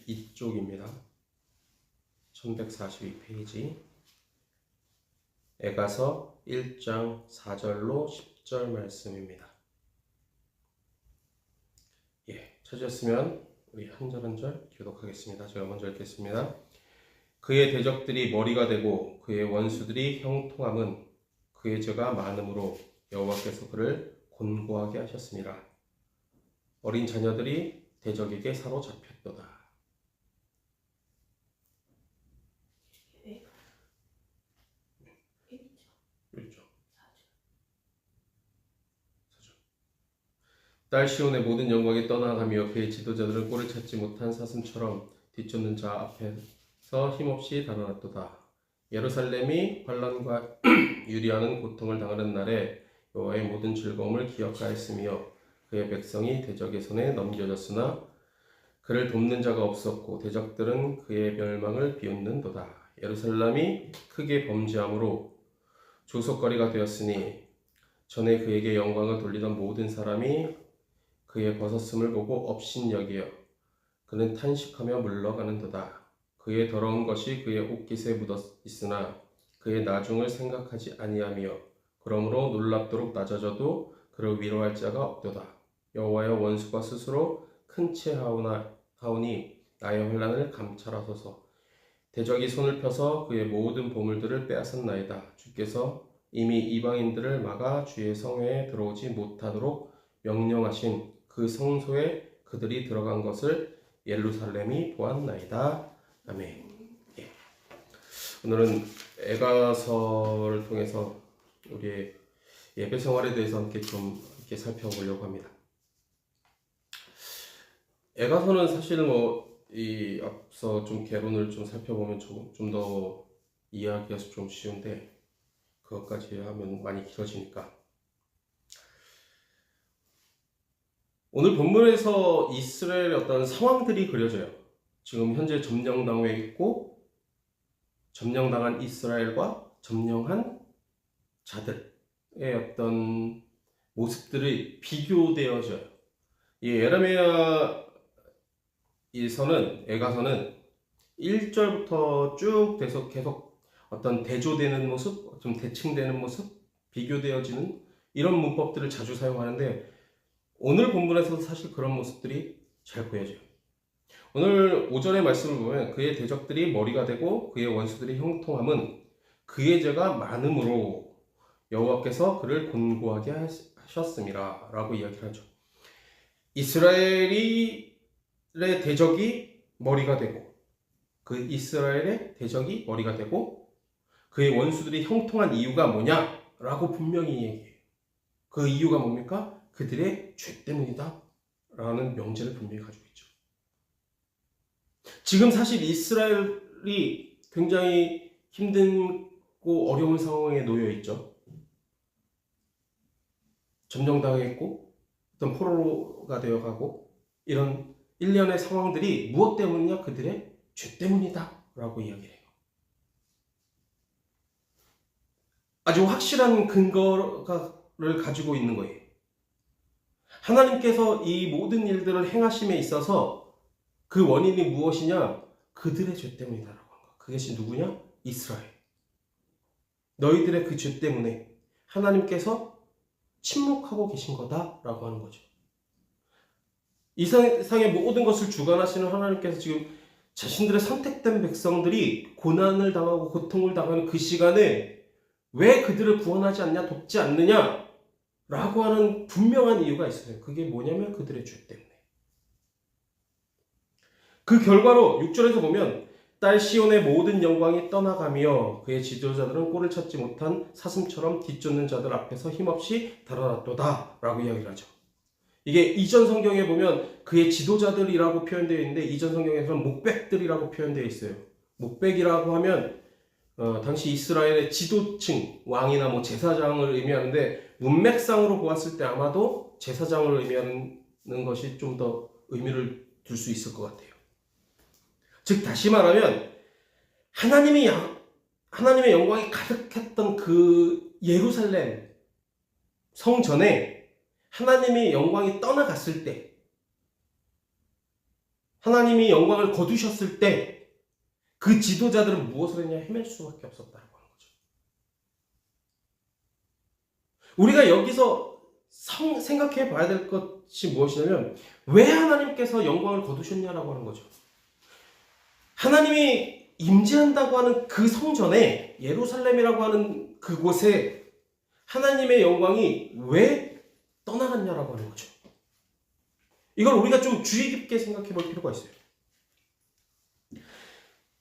12쪽입니다. 1142페이지. 에가서 1장 4절로 10절 말씀입니다. 찾으셨으면 우리 한 절 한 절 교독하겠습니다. 제가 먼저 읽겠습니다. 그의 대적들이 머리가 되고 그의 원수들이 형통함은 그의 죄가 많음으로 여호와께서 그를 곤고하게 하셨습니다. 어린 자녀들이 대적에게 사로잡혔도다. 딸 시온의 모든 영광이 떠나가며 그의 지도자들은 꼴을 찾지 못한 사슴처럼 뒤쫓는 자 앞에서 힘없이 달아났도다. 예루살렘이 환난과 유리하는 고통을 당하는 날에 여호와의 모든 즐거움을 기억하였으며 그의 백성이 대적의 손에 넘겨졌으나 그를 돕는 자가 없었고 대적들은 그의 멸망을 비웃는도다. 예루살렘이 크게 범죄함으로 조속거리가 되었으니 전에 그에게 영광을 돌리던 모든 사람이 그의 벗었음을 보고 업신여기어 그는 탄식하며 물러가는도다. 그의 더러운 것이 그의 옷깃에 묻어 있으나 그의 나중을 생각하지 아니하며 그러므로 놀랍도록 낮아져도 그를 위로할 자가 없도다. 여호와여 원수가 스스로 큰 채 하오니 나의 환난을 감찰하소서. 대적이 손을 펴서 그의 모든 보물들을 빼앗았나이다. 주께서 이미 이방인들을 막아 주의 성회에 들어오지 못하도록 명령하신 그 성소에 그들이 들어간 것을 예루살렘이 보았나이다. 아멘. 오늘은 에가서를 통해서 우리의 예배 생활에 대해서 함께 좀 이렇게 살펴보려고 합니다. 에가서는 사실 이 앞서 좀 개론을 좀 살펴보면 좀 더 이해하기가 좀 쉬운데 그것까지 하면 많이 길어지니까. 오늘 본문에서 이스라엘의 어떤 상황들이 그려져요. 지금 현재 점령당해 있고 점령당한 이스라엘과 점령한 자들의 어떤 모습들이 비교되어져요. 이 에가서는 1절부터 쭉 계속 어떤 대조되는 모습, 좀 대칭되는 모습, 비교되어지는 이런 문법들을 자주 사용하는데 오늘 본문에서도 사실 그런 모습들이 잘 보여져요. 오늘 5절의 말씀을 보면 그의 대적들이 머리가 되고 그의 원수들이 형통함은 그의 죄가 많음으로 여호와께서 그를 곤고하게 하셨습니다. 라고 이야기를 하죠. 이스라엘의 대적이 머리가 되고 그 이스라엘의 대적이 머리가 되고 그의 원수들이 형통한 이유가 뭐냐라고 분명히 얘기해요. 그 이유가 뭡니까? 그들의 죄 때문이다 라는 명제를 분명히 가지고 있죠. 지금 사실 이스라엘이 굉장히 힘들고 어려운 상황에 놓여 있죠. 점령당했고 어떤 포로가 되어가고 이런 일련의 상황들이 무엇 때문이냐? 그들의 죄 때문이다 라고 이야기를 해요. 아주 확실한 근거를 가지고 있는 거예요. 하나님께서 이 모든 일들을 행하심에 있어서 그 원인이 무엇이냐? 그들의 죄 때문이다라고 한 거. 그것이 누구냐? 이스라엘. 너희들의 그 죄 때문에 하나님께서 침묵하고 계신 거다라고 하는 거죠. 이 세상의 모든 것을 주관하시는 하나님께서 지금 자신들의 선택된 백성들이 고난을 당하고 고통을 당하는 그 시간에 왜 그들을 구원하지 않냐, 돕지 않느냐 라고 하는 분명한 이유가 있어요. 그게 뭐냐면 그들의 죄 때문에. 그 결과로 6절에서 보면 딸 시온의 모든 영광이 떠나가며 그의 지도자들은 꼴을 찾지 못한 사슴처럼 뒤쫓는 자들 앞에서 힘없이 달아났도다 라고 이야기를 하죠. 이게 이전 성경에 보면 그의 지도자들이라고 표현되어 있는데 이전 성경에서는 목백들이라고 표현되어 있어요. 목백이라고 하면 당시 이스라엘의 지도층, 왕이나 제사장을 의미하는데 문맥상으로 보았을 때 아마도 제사장을 의미하는 것이 좀 더 의미를 둘 수 있을 것 같아요. 즉 다시 말하면 하나님의 영광이 가득했던 그 예루살렘 성전에 하나님의 영광이 떠나갔을 때 하나님이 영광을 거두셨을 때 그 지도자들은 무엇을 했냐? 헤맬 수밖에 없었다고 하는 거죠. 우리가 여기서 생각해 봐야 될 것이 무엇이냐면 왜 하나님께서 영광을 거두셨냐라고 하는 거죠. 하나님이 임재한다고 하는 그 성전에, 예루살렘이라고 하는 그곳에 하나님의 영광이 왜 떠나갔냐라고 하는 거죠. 이걸 우리가 좀 주의 깊게 생각해 볼 필요가 있어요.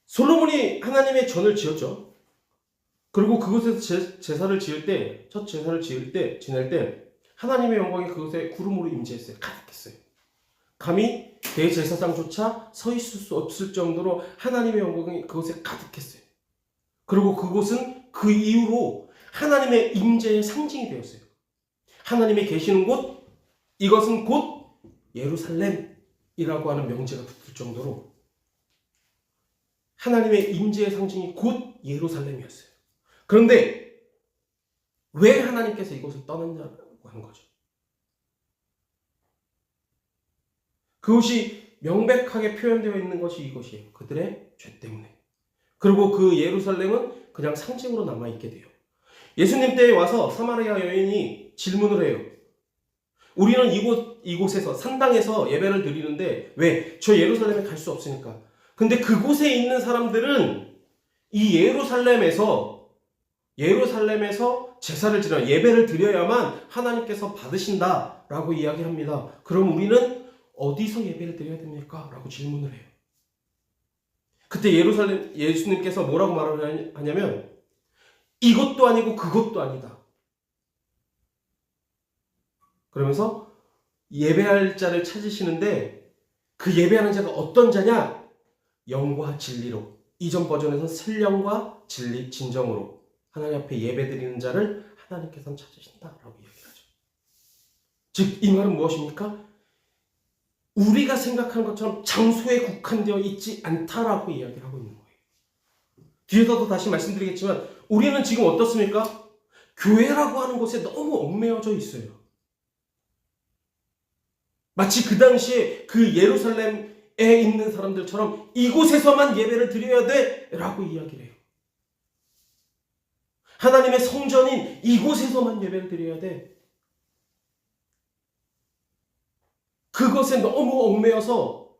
솔로몬이 하나님의 전을 지었죠. 그리고 그곳에서 제사를 지을 때, 첫 제사를 지낼 때 하나님의 영광이 그곳에 구름으로 임재했어요. 가득했어요. 감히 대제사장조차 서 있을 수 없을 정도로 하나님의 영광이 그곳에 가득했어요. 그리고 그곳은 그 이후로 하나님의 임재의 상징이 되었어요. 하나님이 계시는 곳, 이것은 곧 예루살렘이라고 하는 명제가 붙을 정도로 하나님의 임재의 상징이 곧 예루살렘이었어요. 그런데 왜 하나님께서 이곳을 떠났냐고 하는 거죠. 그것이 명백하게 표현되어 있는 것이 이것이에요. 그들의 죄 때문에. 그리고 그 예루살렘은 그냥 상징으로 남아있게 돼요. 예수님 때에 와서 사마리아 여인이 질문을 해요. 우리는 이곳에서 산당에서 예배를 드리는데 왜? 저 예루살렘에 갈 수 없으니까. 근데 그곳에 있는 사람들은 이 예루살렘에서 제사를 지내 예배를 드려야만 하나님께서 받으신다라고 이야기합니다. 그럼 우리는 어디서 예배를 드려야 됩니까? 라고 질문을 해요. 그때 예수님께서 뭐라고 말을 하냐면 이것도 아니고 그것도 아니다. 그러면서 예배할 자를 찾으시는데 그 예배하는 자가 어떤 자냐? 영과 진리로. 이전 버전에서는 신령과 진리, 진정으로 하나님 앞에 예배드리는 자를 하나님께서는 찾으신다라고 이야기하죠. 즉 이 말은 무엇입니까? 우리가 생각하는 것처럼 장소에 국한되어 있지 않다라고 이야기를 하고 있는 거예요. 뒤에서도 다시 말씀드리겠지만 우리는 지금 어떻습니까? 교회라고 하는 곳에 너무 얽매여져 있어요. 마치 그 당시에 그 예루살렘에 있는 사람들처럼 이곳에서만 예배를 드려야 돼 라고 이야기를 해요. 하나님의 성전인 이곳에서만 예배를 드려야 돼. 그것에 너무 얽매여서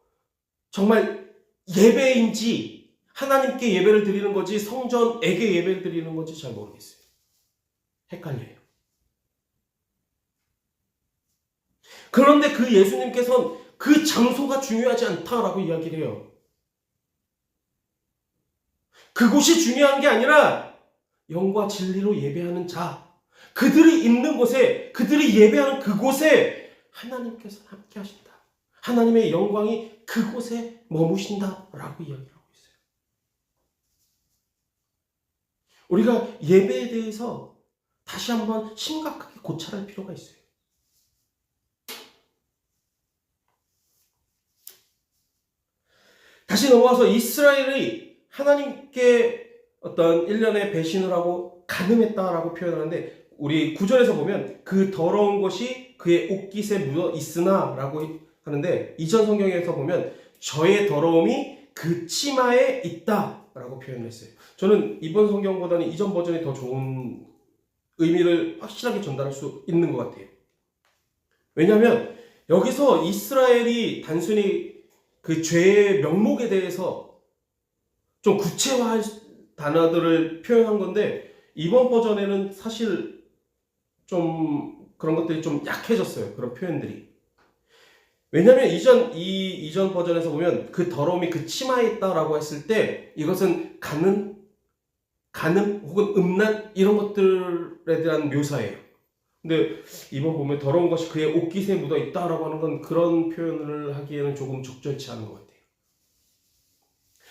정말 예배인지 하나님께 예배를 드리는 건지 성전에게 예배를 드리는 건지 잘 모르겠어요. 헷갈려요. 그런데 그 예수님께서는 그 장소가 중요하지 않다라고 이야기를 해요. 그곳이 중요한 게 아니라 영과 진리로 예배하는 자, 그들이 있는 곳에, 그들이 예배하는 그곳에 하나님께서 함께 하신다. 하나님의 영광이 그곳에 머무신다라고 이야기를 하고 있어요. 우리가 예배에 대해서 다시 한번 심각하게 고찰할 필요가 있어요. 다시 넘어와서 이스라엘이 하나님께 어떤 일련의 배신을 하고 간음했다라고 표현하는데 우리 9절에서 보면 그 더러운 것이 그의 옷깃에 묻어 있으나 라고 하는데 이전 성경에서 보면 저의 더러움이 그 치마에 있다 라고 표현했어요. 저는 이번 성경보다는 이전 버전이 더 좋은 의미를 확실하게 전달할 수 있는 것 같아요. 왜냐하면 여기서 이스라엘이 단순히 그 죄의 명목에 대해서 좀 구체화할 단어들을 표현한 건데 이번 버전에는 사실 좀 그런 것들이 좀 약해졌어요. 그런 표현들이. 왜냐하면 이전 버전에서 보면 그 더러움이 그 치마에 있다라고 했을 때 이것은 간음 혹은 음란 이런 것들에 대한 묘사예요. 근데 이번 보면 더러운 것이 그의 옷깃에 묻어 있다라고 하는 건 그런 표현을 하기에는 조금 적절치 않은 것 같아요.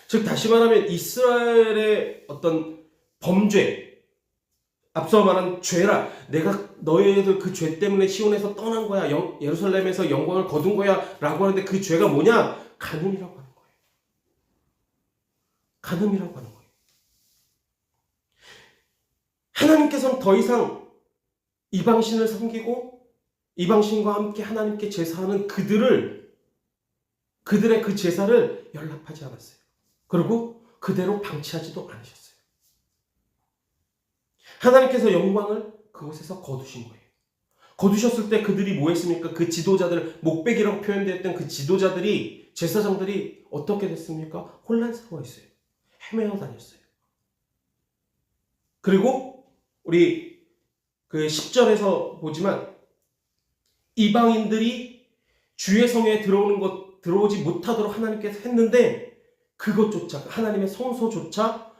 즉 다시 말하면 이스라엘의 어떤 범죄, 앞서 말한 죄라, 내가 너희들 그 죄 때문에 시온에서 떠난 거야, 예루살렘에서 영광을 거둔 거야 라고 하는데 그 죄가 뭐냐? 간음이라고 하는 거예요. 간음이라고 하는 거예요. 하나님께서는 더 이상 이방신을 섬기고 이방신과 함께 하나님께 제사하는 그들을 그들의 그 제사를 연락하지 않았어요. 그리고 그대로 방치하지도 않으셨어요. 하나님께서 영광을 그곳에서 거두신 거예요. 거두셨을 때 그들이 뭐 했습니까? 그 지도자들, 목베기라고 표현되었던 그 지도자들이, 제사장들이 어떻게 됐습니까? 혼란스러워했어요. 헤매어 다녔어요. 그리고 우리 그 10절에서 보지만 이방인들이 주의 성에 들어오지 못하도록 하나님께서 했는데 그것조차, 하나님의 성소조차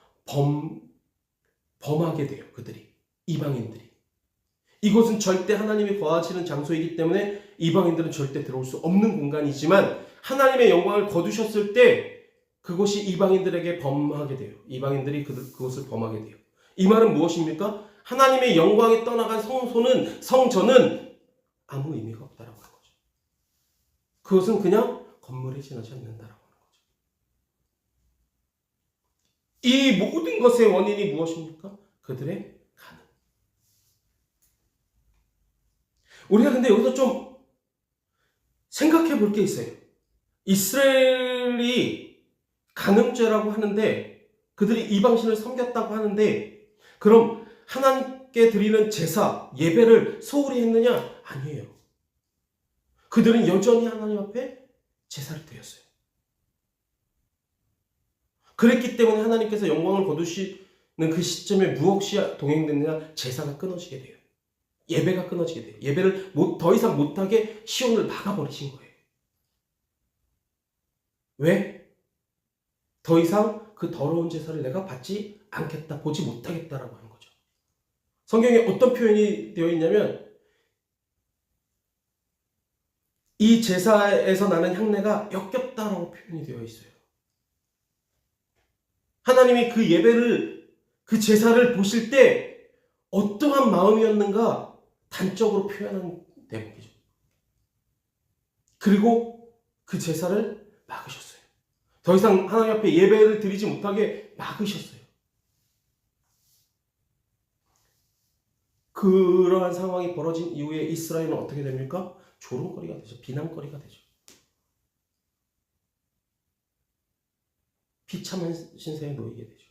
범하게 돼요. 그들이, 이방인들이. 이곳은 절대 하나님이 거하시는 장소이기 때문에 이방인들은 절대 들어올 수 없는 공간이지만 하나님의 영광을 거두셨을 때 그곳이 이방인들에게 범하게 돼요. 이방인들이 그곳을 범하게 돼요. 이 말은 무엇입니까? 하나님의 영광이 떠나간 성전은 아무 의미가 없다라고 하는 거죠. 그것은 그냥 건물에 지나지 않는다라고 하는 거죠. 이 모든 것의 원인이 무엇입니까? 그들의 가늠. 우리가 근데 여기서 좀 생각해 볼 게 있어요. 이스라엘이 간음죄라고 하는데 그들이 이방신을 섬겼다고 하는데 그럼 하나님께 드리는 제사, 예배를 소홀히 했느냐? 아니에요. 그들은 여전히 하나님 앞에 제사를 드렸어요. 그랬기 때문에 하나님께서 영광을 거두시는 그 시점에 무엇이 동행됐느냐? 제사가 끊어지게 돼요. 예배가 끊어지게 돼요. 예배를 더 이상 못하게 시온을 막아버리신 거예요. 왜? 더 이상 그 더러운 제사를 내가 받지 않겠다, 보지 못하겠다라고 하는 거죠. 성경에 어떤 표현이 되어 있냐면 이 제사에서 나는 향내가 역겹다라고 표현이 되어 있어요. 하나님이 그 예배를, 그 제사를 보실 때 어떠한 마음이었는가 단적으로 표현한 대목이죠. 그리고 그 제사를 막으셨어요. 더 이상 하나님 앞에 예배를 드리지 못하게 막으셨어요. 그러한 상황이 벌어진 이후에 이스라엘은 어떻게 됩니까? 조롱거리가 되죠. 비난거리가 되죠. 비참한 신세에 놓이게 되죠.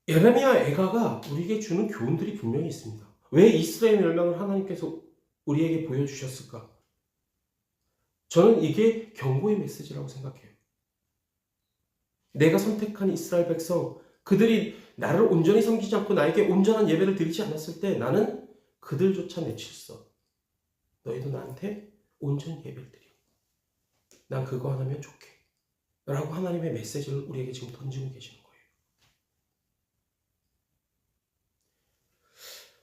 예레미야 애가가 우리에게 주는 교훈들이 분명히 있습니다. 왜 이스라엘 멸망을 하나님께서 우리에게 보여주셨을까? 저는 이게 경고의 메시지라고 생각해요. 내가 선택한 이스라엘 백성, 그들이 나를 온전히 섬기지 않고 나에게 온전한 예배를 드리지 않았을 때 나는 그들조차 내쳤어. 너희도 나한테 온전히 예배를 드려. 난 그거 하나면 좋게. 라고 하나님의 메시지를 우리에게 지금 던지고 계시는 거예요.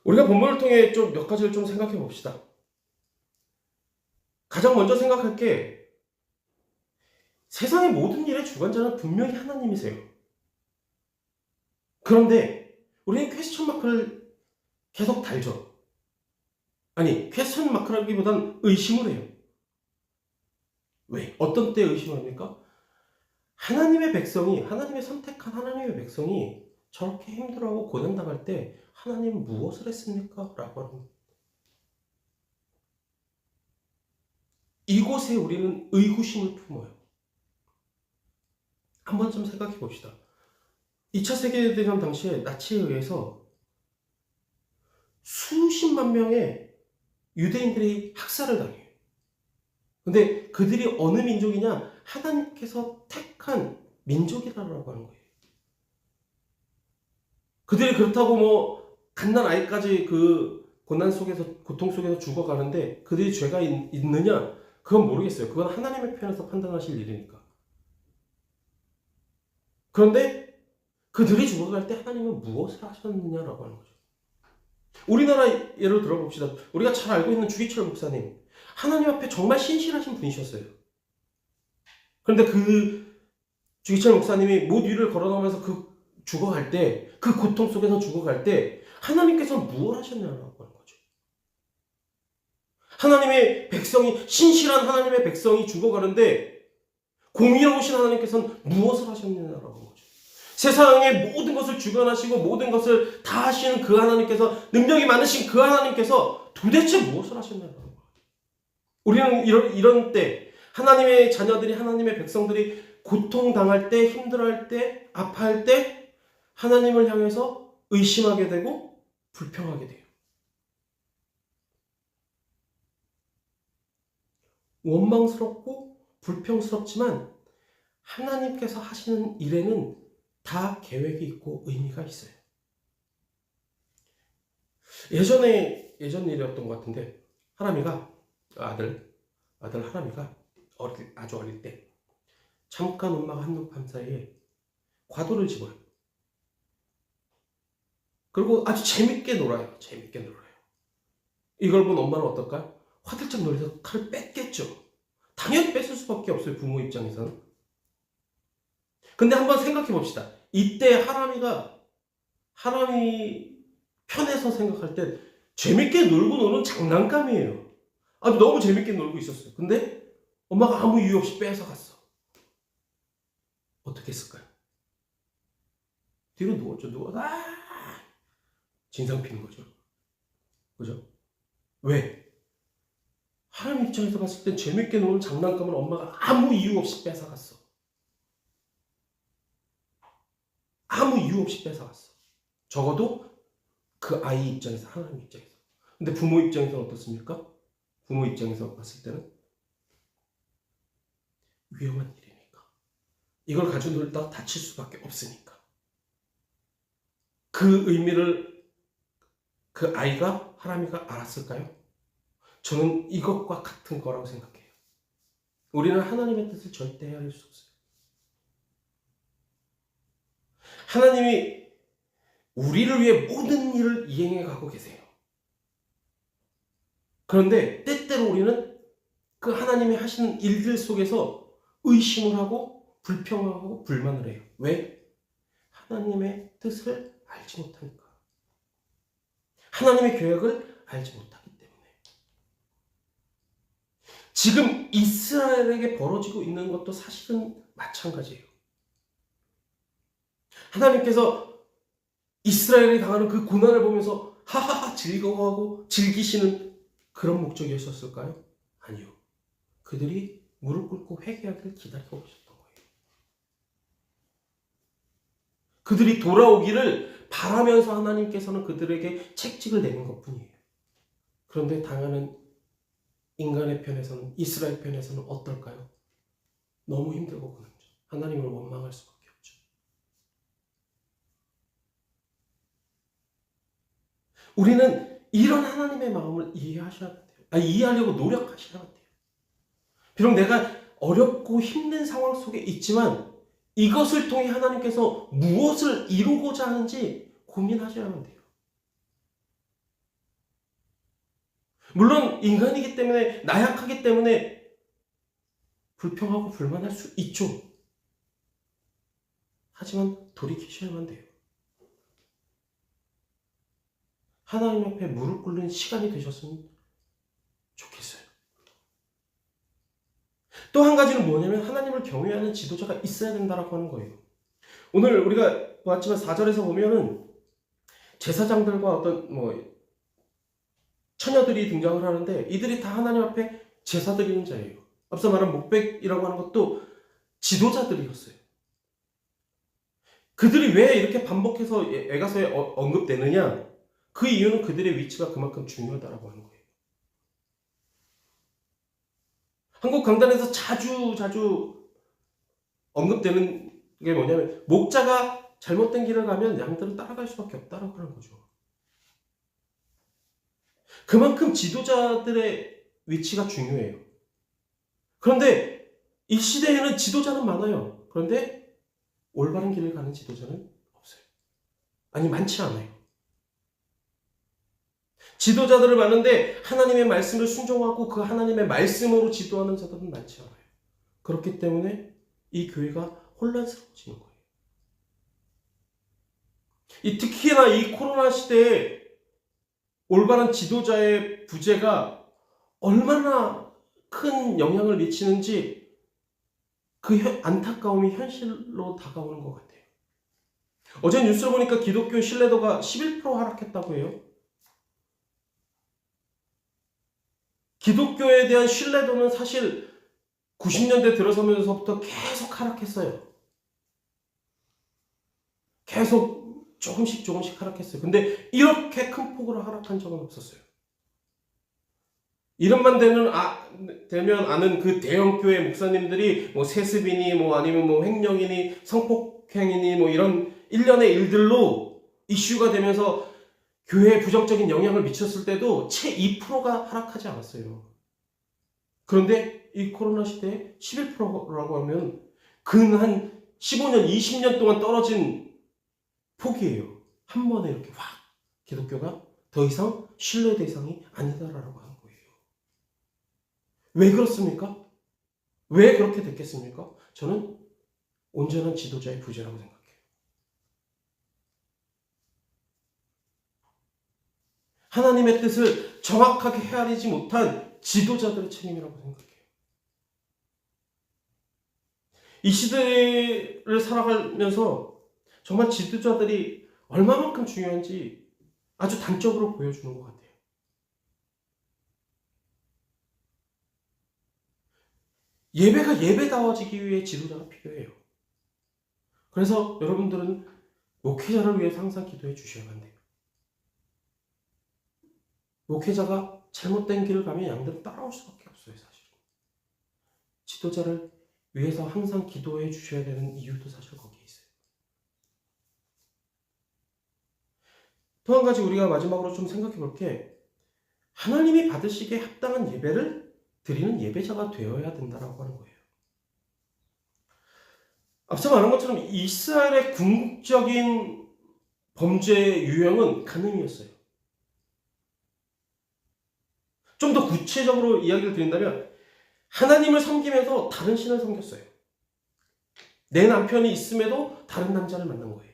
우리가 본문을 통해 좀 몇 가지를 좀 생각해 봅시다. 가장 먼저 생각할 게 세상의 모든 일의 주관자는 분명히 하나님이세요. 그런데 우리는 퀘스천 마크를 계속 달죠. 아니, 퀘스천 마크라기보단 의심을 해요. 왜? 어떤 때 의심을 합니까? 하나님의 백성이, 하나님의 선택한 하나님의 백성이 저렇게 힘들어하고 고난당할 때 하나님은 무엇을 했습니까? 라고 하는 이곳에 우리는 의구심을 품어요. 한번 좀 생각해 봅시다. 2차 세계대전 당시에 나치에 의해서 수십만 명의 유대인들이 학살을 당해요. 근데 그들이 어느 민족이냐? 하나님께서 택한 민족이라고 하는 거예요. 그들이 그렇다고 뭐 갓난 아이까지 그 고난 속에서, 고통 속에서 죽어가는데 그들이 죄가 있느냐? 그건 모르겠어요. 그건 하나님의 편에서 판단하실 일이니까. 그런데 그들이 죽어갈 때 하나님은 무엇을 하셨느냐라고 하는 거죠. 우리나라 예를 들어봅시다. 우리가 잘 알고 있는 주기철 목사님. 하나님 앞에 정말 신실하신 분이셨어요. 그런데 그 주기철 목사님이 못 위를 걸어가면서 죽어갈 때, 그 고통 속에서 죽어갈 때 하나님께서 무엇을 하셨냐라고 하는 거죠. 하나님의 백성이, 신실한 하나님의 백성이 죽어가는데 공의로우신 하나님께서는 무엇을 하셨느냐라고 하는 거죠. 세상의 모든 것을 주관하시고 모든 것을 다 하시는 그 하나님께서, 능력이 많으신 그 하나님께서 도대체 무엇을 하셨냐라고 하는 거죠. 우리는 이런 때 하나님의 자녀들이 하나님의 백성들이 고통당할 때 힘들어할 때 아파할 때 하나님을 향해서 의심하게 되고 불평하게 돼요. 원망스럽고 불평스럽지만 하나님께서 하시는 일에는 다 계획이 있고 의미가 있어요. 예전 일이었던 것 같은데 하람이가 아들 하람이가 아주 어릴 때 잠깐 엄마가 한눈 밤 사이에 과도를 집어요. 그리고 아주 재밌게 놀아요. 이걸 본 엄마는 어떨까? 화들짝 놀라서 칼을 뺐겠죠. 당연히 뺐을 수밖에 없어요. 부모 입장에서는. 근데 한번 생각해 봅시다. 이때 하람이 편에서 생각할 때 재밌게 놀고 노는 장난감이에요. 아주 너무 재밌게 놀고 있었어요. 근데 엄마가 아무 이유 없이 뺏어갔어. 어떻게 했을까요? 뒤로 누웠죠. 누워서 진상 피는 거죠. 그죠? 왜? 하나님 입장에서 봤을 땐 재밌게 노는 장난감을 엄마가 아무 이유 없이 뺏어갔어. 아무 이유 없이 뺏어갔어. 적어도 그 아이 입장에서, 하나님 입장에서. 근데 부모 입장에서는 어떻습니까? 부모 입장에서 봤을 때는 위험한 일이니까. 이걸 가지고 놀다가 다칠 수밖에 없으니까. 그 의미를 그 아이가, 하람이가 알았을까요? 저는 이것과 같은 거라고 생각해요. 우리는 하나님의 뜻을 절대 헤아릴 수 없어요. 하나님이 우리를 위해 모든 일을 이행해 가고 계세요. 그런데 때때로 우리는 그 하나님이 하시는 일들 속에서 의심을 하고 불평하고 불만을 해요. 왜? 하나님의 뜻을 알지 못하니까. 하나님의 계획을 알지 못하기 때문에. 지금 이스라엘에게 벌어지고 있는 것도 사실은 마찬가지예요. 하나님께서 이스라엘이 당하는 그 고난을 보면서 하하하 즐거워하고 즐기시는 그런 목적이었을까요? 아니요. 그들이 무릎 꿇고 회개하기를 기다리고 계셨던 거예요. 그들이 돌아오기를 바라면서 하나님께서는 그들에게 책찍을 내는 것뿐이에요. 그런데 당하는 인간의 편에서는, 이스라엘 편에서는 어떨까요? 너무 힘들고 고난죠. 하나님을 원망할 수밖에 없죠. 우리는 이런 하나님의 마음을 이해하셔야 돼요. 이해하려고 노력하셔야 돼요. 비록 내가 어렵고 힘든 상황 속에 있지만 이것을 통해 하나님께서 무엇을 이루고자 하는지 고민하셔야만 돼요. 물론 인간이기 때문에, 나약하기 때문에 불평하고 불만할 수 있죠. 하지만 돌이키셔야만 돼요. 하나님 앞에 무릎 꿇는 시간이 되셨으면 좋겠어요. 또 한 가지는 뭐냐면 하나님을 경외하는 지도자가 있어야 된다라고 하는 거예요. 오늘 우리가 보았지만 4절에서 보면은 제사장들과 어떤 처녀들이 등장을 하는데 이들이 다 하나님 앞에 제사 드리는 자예요. 앞서 말한 목백이라고 하는 것도 지도자들이었어요. 그들이 왜 이렇게 반복해서 에가서에 언급되느냐? 그 이유는 그들의 위치가 그만큼 중요하다라고 하는 거예요. 한국 강단에서 자주 언급되는 게 뭐냐면 목자가 잘못된 길을 가면 양들은 따라갈 수밖에 없다라고 하는 거죠. 그만큼 지도자들의 위치가 중요해요. 그런데 이 시대에는 지도자는 많아요. 그런데 올바른 길을 가는 지도자는 없어요. 많지 않아요. 지도자들은 많은데 하나님의 말씀을 순종하고 그 하나님의 말씀으로 지도하는 자들은 많지 않아요. 그렇기 때문에 이 교회가 혼란스러워지는 거예요. 특히나 이 코로나 시대에 올바른 지도자의 부재가 얼마나 큰 영향을 미치는지 그 안타까움이 현실로 다가오는 것 같아요. 어제 뉴스를 보니까 기독교 신뢰도가 11% 하락했다고 해요. 기독교에 대한 신뢰도는 사실 90년대 들어서면서부터 계속 하락했어요. 계속 조금씩 하락했어요. 근데 이렇게 큰 폭으로 하락한 적은 없었어요. 이름만 되면 아는 그 대형교회 목사님들이 뭐 세습이니 뭐 아니면 뭐 횡령이니 성폭행이니 뭐 이런 일련의 일들로 이슈가 되면서 교회에 부정적인 영향을 미쳤을 때도 채 2%가 하락하지 않았어요. 그런데 이 코로나 시대에 11%라고 하면 근 한 15년, 20년 동안 떨어진 폭이에요. 한 번에 이렇게 확 기독교가 더 이상 신뢰 대상이 아니다라고 하는 거예요. 왜 그렇습니까? 왜 그렇게 됐겠습니까? 저는 온전한 지도자의 부재라고 생각해요. 하나님의 뜻을 정확하게 헤아리지 못한 지도자들의 책임이라고 생각해요. 이 시대를 살아가면서 정말 지도자들이 얼마만큼 중요한지 아주 단적으로 보여주는 것 같아요. 예배가 예배다워지기 위해 지도자가 필요해요. 그래서 여러분들은 목회자를 위해서 항상 기도해 주셔야만 돼요. 목회자가 잘못된 길을 가면 양들은 따라올 수밖에 없어요, 사실. 지도자를 위해서 항상 기도해 주셔야 되는 이유도 사실 거기에 있어요. 또 한 가지 우리가 마지막으로 좀 생각해 볼 게, 하나님이 받으시기에 합당한 예배를 드리는 예배자가 되어야 된다라고 하는 거예요. 앞서 말한 것처럼 이스라엘의 궁극적인 범죄 유형은 간음이었어요. 좀 더 구체적으로 이야기를 드린다면 하나님을 섬기면서 다른 신을 섬겼어요. 내 남편이 있음에도 다른 남자를 만난 거예요.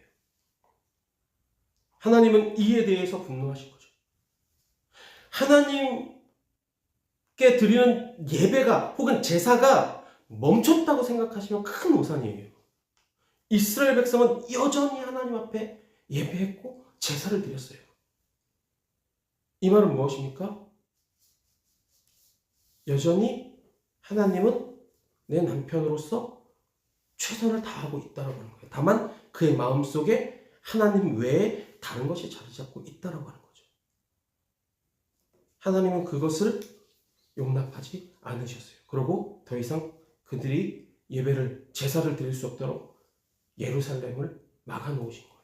하나님은 이에 대해서 분노하신 거죠. 하나님께 드리는 예배가 혹은 제사가 멈췄다고 생각하시면 큰 오산이에요. 이스라엘 백성은 여전히 하나님 앞에 예배했고 제사를 드렸어요. 이 말은 무엇입니까? 여전히 하나님은 내 남편으로서 최선을 다하고 있다고 하는 거예요. 다만 그의 마음속에 하나님 외에 다른 것이 자리 잡고 있다고 하는 거죠. 하나님은 그것을 용납하지 않으셨어요. 그리고 더 이상 그들이 예배를, 제사를 드릴 수 없도록 예루살렘을 막아놓으신 거예요.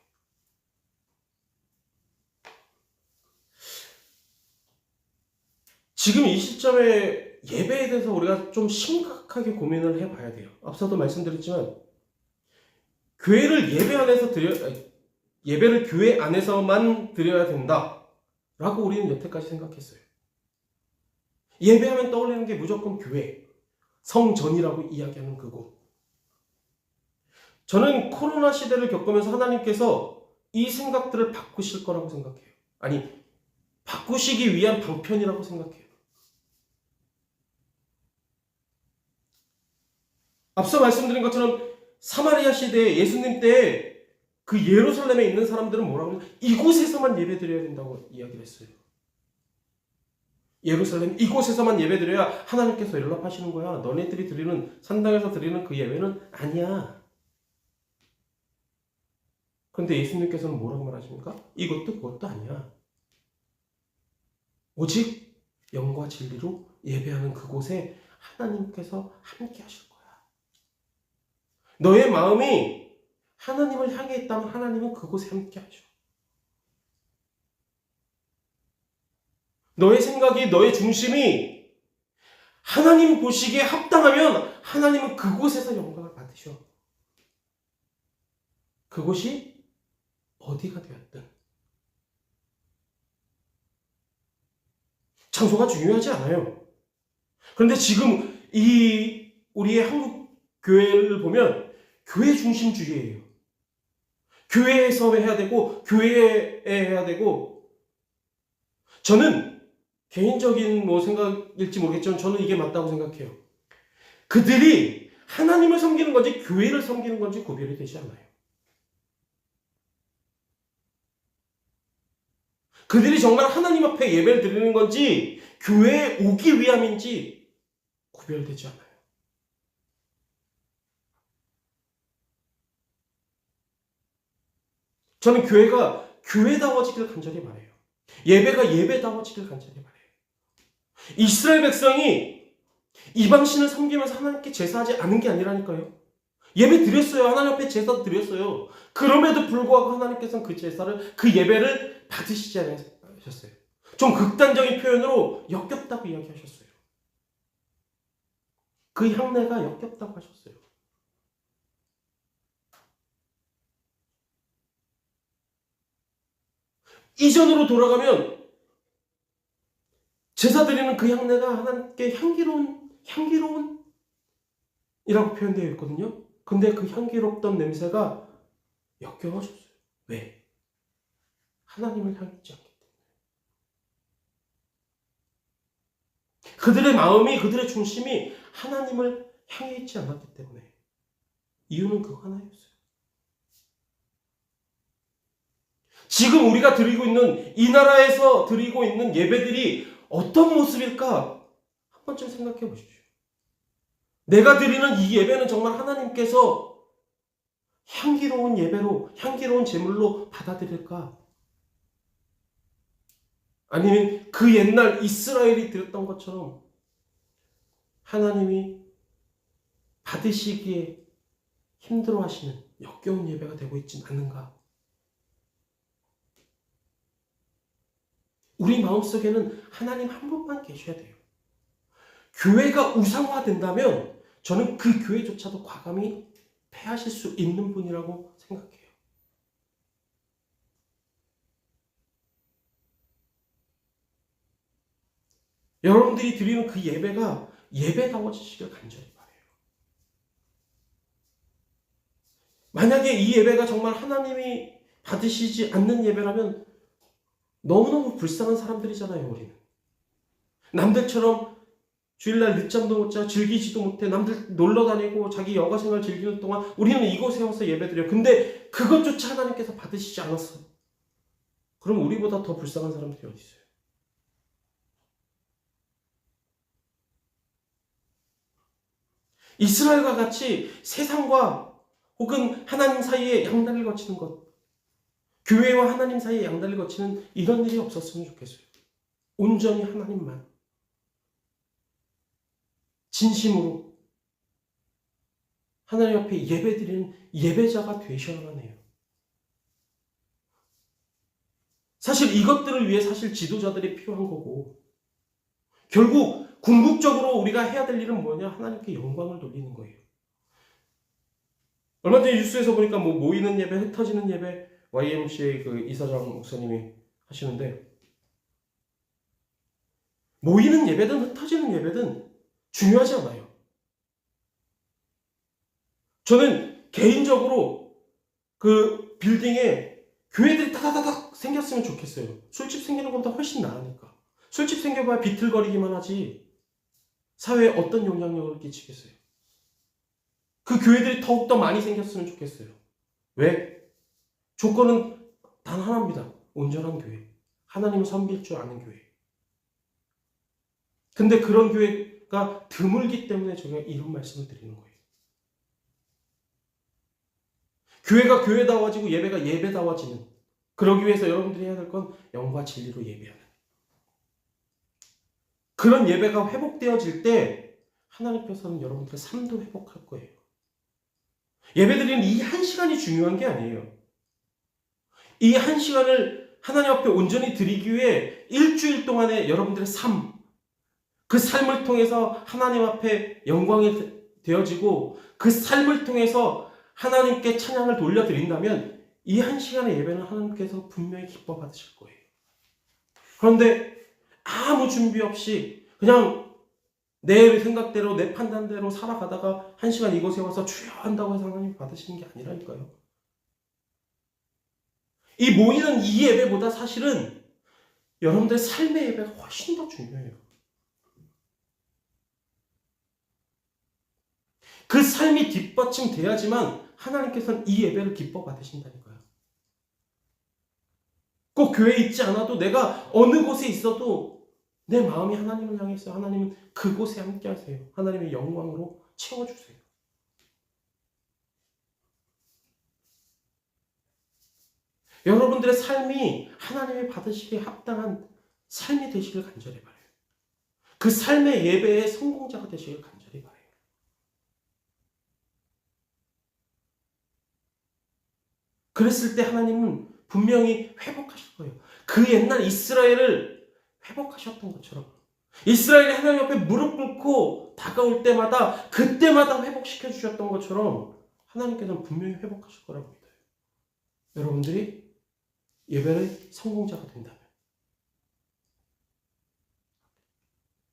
지금 이 시점에 예배에 대해서 우리가 좀 심각하게 고민을 해봐야 돼요. 앞서도 말씀드렸지만 예배를 교회 안에서만 드려야 된다라고 우리는 여태까지 생각했어요. 예배하면 떠올리는 게 무조건 교회, 성전이라고 이야기하는 그곳. 저는 코로나 시대를 겪으면서 하나님께서 이 생각들을 바꾸실 거라고 생각해요. 아니, 바꾸시기 위한 방편이라고 생각해요. 앞서 말씀드린 것처럼 사마리아 시대에 예수님 때 그 예루살렘에 있는 사람들은 뭐라고 하면 이곳에서만 예배드려야 된다고 이야기를 했어요. 예루살렘 이곳에서만 예배드려야 하나님께서 연락하시는 거야. 너네들이 드리는 산당에서 드리는 그 예배는 아니야. 그런데 예수님께서는 뭐라고 말하십니까? 이것도 그것도 아니야. 오직 영과 진리로 예배하는 그곳에 하나님께서 함께 하실 거야. 너의 마음이 하나님을 향해 있다면 하나님은 그곳에 함께 하셔. 너의 생각이, 너의 중심이 하나님 보시기에 합당하면 하나님은 그곳에서 영광을 받으셔. 그곳이 어디가 되었든. 장소가 중요하지 않아요. 그런데 지금 우리의 한국 교회를 보면 교회 중심주의예요. 교회에서 해야 되고 교회에 해야 되고, 저는 개인적인 생각일지 모르겠지만 저는 이게 맞다고 생각해요. 그들이 하나님을 섬기는 건지 교회를 섬기는 건지 구별이 되지 않아요. 그들이 정말 하나님 앞에 예배를 드리는 건지 교회에 오기 위함인지 구별되지 않아요. 저는 교회가 교회다워지길 간절히 바라요. 예배가 예배다워지길 간절히 바라요. 이스라엘 백성이 이방신을 섬기면서 하나님께 제사하지 않은 게 아니라니까요. 예배 드렸어요. 하나님 앞에 제사 드렸어요. 그럼에도 불구하고 하나님께서는 그 제사를, 그 예배를 받으시지 않으셨어요. 좀 극단적인 표현으로 역겹다고 이야기하셨어요. 그 향내가 역겹다고 하셨어요. 이전으로 돌아가면 제사 드리는 그 향내가 하나님께 향기로운이라고 표현되어 있거든요. 근데 그 향기롭던 냄새가 역겨워졌어요. 왜? 하나님을 향했지 않기 때문에. 그들의 마음이, 그들의 중심이 하나님을 향해 있지 않았기 때문에. 이유는 그거 하나였어요. 지금 우리가 드리고 있는, 이 나라에서 드리고 있는 예배들이 어떤 모습일까? 한 번쯤 생각해 보십시오. 내가 드리는 이 예배는 정말 하나님께서 향기로운 예배로, 향기로운 제물로 받아들일까? 아니면 그 옛날 이스라엘이 드렸던 것처럼 하나님이 받으시기에 힘들어하시는 역겨운 예배가 되고 있진 않는가? 우리 마음속에는 하나님 한 분만 계셔야 돼요. 교회가 우상화된다면 저는 그 교회조차도 과감히 폐하실 수 있는 분이라고 생각해요. 여러분들이 드리는 그 예배가 예배다워지시길 간절히 바라요. 만약에 이 예배가 정말 하나님이 받으시지 않는 예배라면 너무너무 불쌍한 사람들이잖아요, 우리는. 남들처럼 주일날 늦잠도 못 자, 즐기지도 못해, 남들 놀러 다니고 자기 여가생활 즐기는 동안 우리는 이곳에 와서 예배드려요. 근데 그것조차 하나님께서 받으시지 않았어요. 그럼 우리보다 더 불쌍한 사람들이 어디 있어요? 이스라엘과 같이 세상과 혹은 하나님 사이에 양다리를 거치는 것, 교회와 하나님 사이에 양다리를 거치는 이런 일이 없었으면 좋겠어요. 온전히 하나님만 진심으로 하나님 앞에 예배드리는 예배자가 되셔야만 해요. 사실 이것들을 위해 사실 지도자들이 필요한 거고, 결국 궁극적으로 우리가 해야 될 일은 뭐냐? 하나님께 영광을 돌리는 거예요. 얼마 전에 뉴스에서 보니까 모이는 예배, 흩어지는 예배, YMCA 그 이사장 목사님이 하시는데, 모이는 예배든 흩어지는 예배든 중요하지 않아요. 저는 개인적으로 그 빌딩에 교회들이 타다다닥 생겼으면 좋겠어요. 술집 생기는 것보다 훨씬 나으니까. 술집 생겨봐야 비틀거리기만 하지 사회에 어떤 영향력을 끼치겠어요. 그 교회들이 더욱더 많이 생겼으면 좋겠어요. 왜? 조건은 단 하나입니다. 온전한 교회. 하나님을 섬길 줄 아는 교회. 근데 그런 교회가 드물기 때문에 제가 이런 말씀을 드리는 거예요. 교회가 교회다워지고 예배가 예배다워지는, 그러기 위해서 여러분들이 해야 될 건 영과 진리로 예배하는, 그런 예배가 회복되어질 때 하나님께서는 여러분들의 삶도 회복할 거예요. 예배드리는 이 한 시간이 중요한 게 아니에요. 이 한 시간을 하나님 앞에 온전히 드리기 위해 일주일 동안의 여러분들의 삶, 그 삶을 통해서 하나님 앞에 영광이 되어지고 그 삶을 통해서 하나님께 찬양을 돌려드린다면 이 한 시간의 예배는 하나님께서 분명히 기뻐 받으실 거예요. 그런데 아무 준비 없이 그냥 내 생각대로 내 판단대로 살아가다가 한 시간 이곳에 와서 주여 한다고 해서 하나님 받으시는 게 아니라니까요. 이 모이는 이 예배보다 사실은 여러분들의 삶의 예배가 훨씬 더 중요해요. 그 삶이 뒷받침돼야지만 하나님께서는 이 예배를 기뻐 받으신다니까요. 꼭 교회에 있지 않아도 내가 어느 곳에 있어도 내 마음이 하나님을 향해 있어요. 하나님은 그곳에 함께 하세요. 하나님의 영광으로 채워주세요. 여러분들의 삶이 하나님의 받으시기에 합당한 삶이 되시길 간절히 바라요. 그 삶의 예배의 성공자가 되시길 간절히 바라요. 그랬을 때 하나님은 분명히 회복하실 거예요. 그 옛날 이스라엘을 회복하셨던 것처럼 이스라엘이 하나님 앞에 무릎 꿇고 다가올 때마다 그때마다 회복시켜 주셨던 것처럼 하나님께서는 분명히 회복하실 거라고 믿어요. 여러분들이 예배의 성공자가 된다면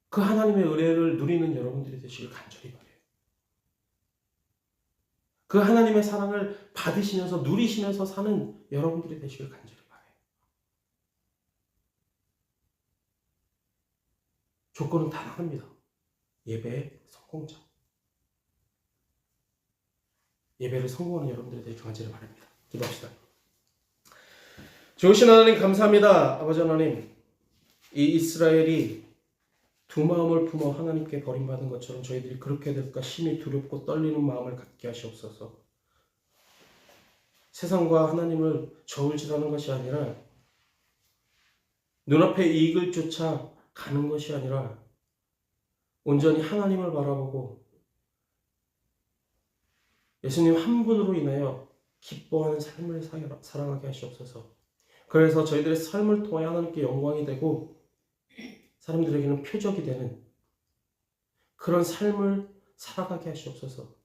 그 하나님의 은혜를 누리는 여러분들이 되시길 간절히 바라요. 그 하나님의 사랑을 받으시면서 누리시면서 사는 여러분들이 되시길 간절히 바라요. 조건은 단 하나입니다. 예배의 성공자. 예배를 성공하는 여러분들이 되길 간절히 바랍니다. 기도합시다. 좋으신 하나님 감사합니다. 아버지 하나님, 이 이스라엘이 두 마음을 품어 하나님께 버림받은 것처럼 저희들이 그렇게 될까 심히 두렵고 떨리는 마음을 갖게 하시옵소서. 세상과 하나님을 저울질하는 것이 아니라 눈앞의 이익을 쫓아 가는 것이 아니라 온전히 하나님을 바라보고 예수님 한 분으로 인하여 기뻐하는 삶을 살아가게 하시옵소서. 그래서 저희들의 삶을 통해 하나님께 영광이 되고 사람들에게는 표적이 되는 그런 삶을 살아가게 하시옵소서.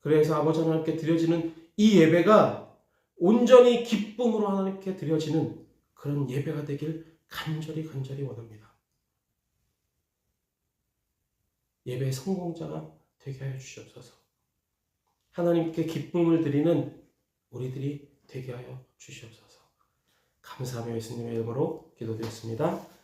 그래서 아버지 하나님께 드려지는 이 예배가 온전히 기쁨으로 하나님께 드려지는 그런 예배가 되길 간절히 원합니다. 예배의 성공자가 되게 하여 주시옵소서. 하나님께 기쁨을 드리는 우리들이 되게 하여 주시옵소서. 감사하며 예수님의 이름으로 기도드렸습니다.